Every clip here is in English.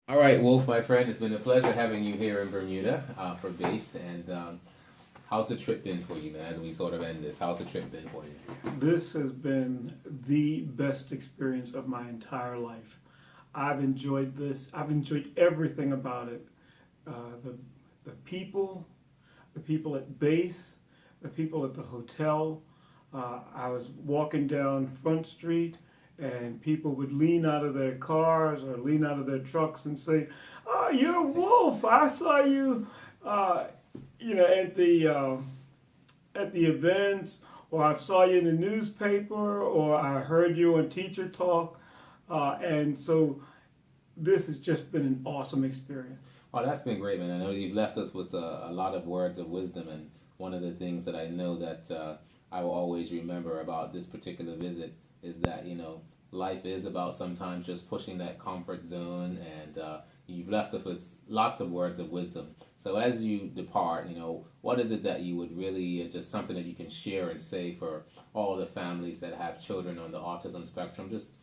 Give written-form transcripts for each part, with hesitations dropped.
All right, Wolf, my friend, it's been a pleasure having you here in Bermuda for base. And how's the trip been for you, man? As we sort of end this, how's the trip been for you? This has been the best experience of my entire life. I've enjoyed this. I've enjoyed everything about it. The the people, the people at base, the people at the hotel. I was walking down Front Street, and people would lean out of their cars or lean out of their trucks and say, "Oh, you're Wolf. I saw you, uh, at the events, or I saw you in the newspaper, or I heard you on Teacher Talk." And so this has just been an awesome experience. Oh, that's been great, man. I know you've left us with a lot of words of wisdom, and one of the things that I know that I will always remember about this particular visit is that life is about sometimes just pushing that comfort zone, and you've left us with lots of words of wisdom. So as you depart, what is it that you would really just something that you can share and say for all the families that have children on the autism spectrum? Just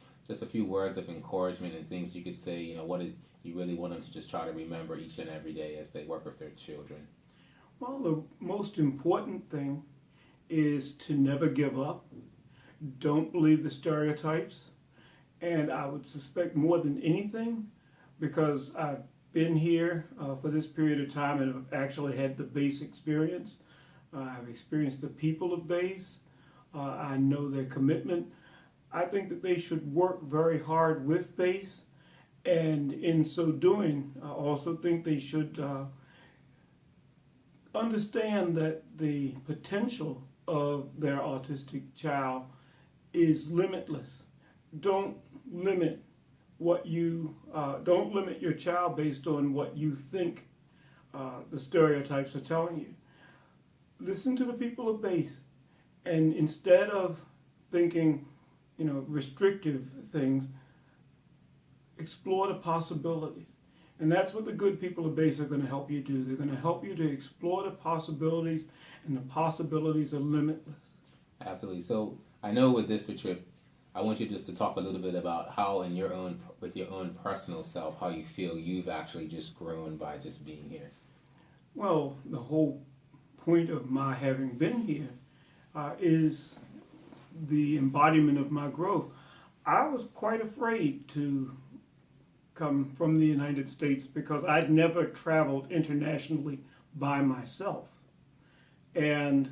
a few words of encouragement and things you could say. You really want them to just try to remember each and every day as they work with their children. Well, the most important thing is to never give up. Don't believe the stereotypes. And I would suspect more than anything, because I've been here for this period of time and have actually had the base experience. I've experienced the people of base. I know their commitment. I think that they should work very hard with base, and in so doing, I also think they should understand that the potential of their autistic child is limitless. Don't limit don't limit your child based on what you think the stereotypes are telling you. Listen to the people of base, and instead of thinking, restrictive things, explore the possibilities. And that's what the good people of base are going to help you do. They're going to help you to explore the possibilities, and the possibilities are limitless. Absolutely. So I know with this trip, I want you just to talk a little bit about how, with your own personal self, how you feel you've actually just grown by just being here. Well, the whole point of my having been here is the embodiment of my growth. I was quite afraid to come from the United States because I'd never traveled internationally by myself. And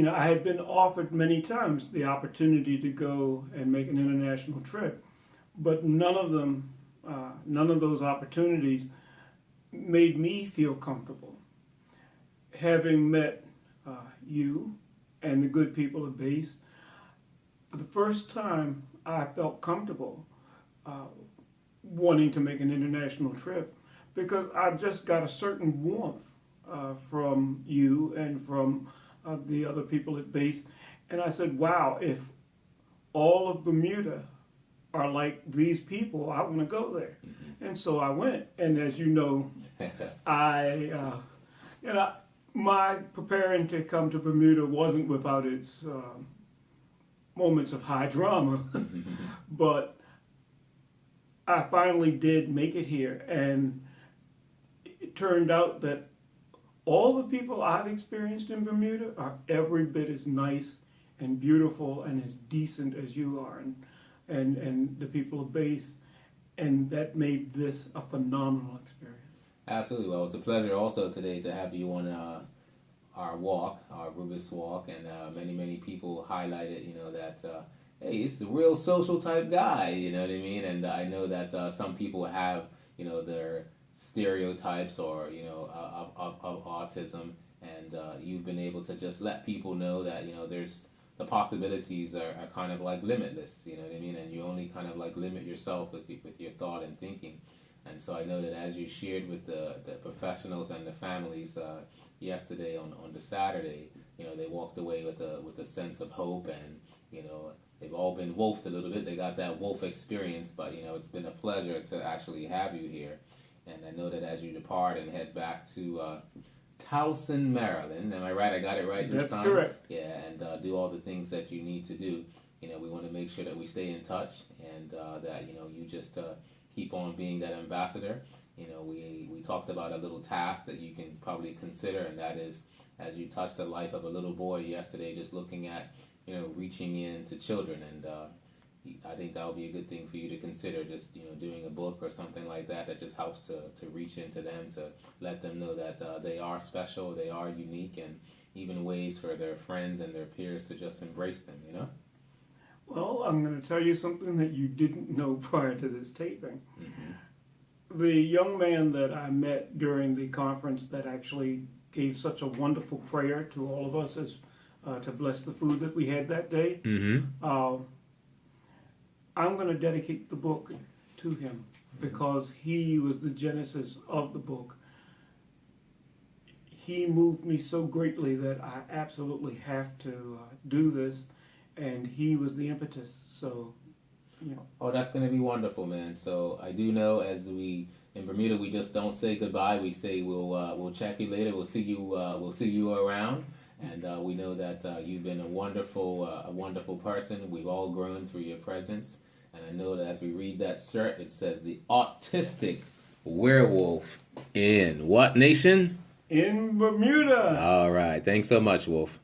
I had been offered many times the opportunity to go and make an international trip, but none of those opportunities made me feel comfortable. Having met you and the good people of base, for the first time I felt comfortable wanting to make an international trip, because I just got a certain warmth from you and from the other people at base. And I said, wow, if all of Bermuda are like these people, I want to go there. Mm-hmm. And so I went. And as you know, I, my preparing to come to Bermuda wasn't without its moments of high drama, but I finally did make it here. And it turned out that all the people I've experienced in Bermuda are every bit as nice and beautiful and as decent as you are, and the people of base, and that made this a phenomenal experience. Absolutely. Well, it's a pleasure also today to have you on our walk, our Grubers walk, and many people highlighted, that hey, it's a real social type guy. You know what I mean? And I know that some people have, their stereotypes or of autism, and you've been able to just let people know that there's the possibilities are kind of like limitless. You know what I mean? And you only kind of like limit yourself with your thought and thinking. And so I know that as you shared with the professionals and the families yesterday on the Saturday, they walked away with a sense of hope, and they've all been wolfed a little bit. They got that wolf experience, but it's been a pleasure to actually have you here. And I know that as you depart and head back to Towson, Maryland, am I right? I got it right this That's time? correct. Yeah, and do all the things that you need to do. We want to make sure that we stay in touch, and that you just keep on being that ambassador. You know, we talked about a little task that you can probably consider, and that is, as you touched the life of a little boy yesterday, just looking at, you know, reaching in to children. And I think that would be a good thing for you to consider, just, you know, doing a book or something like that that just helps to reach into them, to let them know that they are special, they are unique, and even ways for their friends and their peers to just embrace them, you know? Well, I'm going to tell you something that you didn't know prior to this taping. Mm-hmm. The young man that I met during the conference that actually gave such a wonderful prayer to all of us as to bless the food that we had that day, I'm going to dedicate the book to him because he was the genesis of the book. He moved me so greatly that I absolutely have to do this, and he was the impetus. So, you know. Oh, that's going to be wonderful, man. So I do know, as we in Bermuda, we just don't say goodbye. We say we'll check you later. We'll see you around. And we know that you've been a wonderful person. We've all grown through your presence. And I know that as we read that shirt, it says the Autistic Werewolf in what nation? In Bermuda. All right. Thanks so much, Wolf.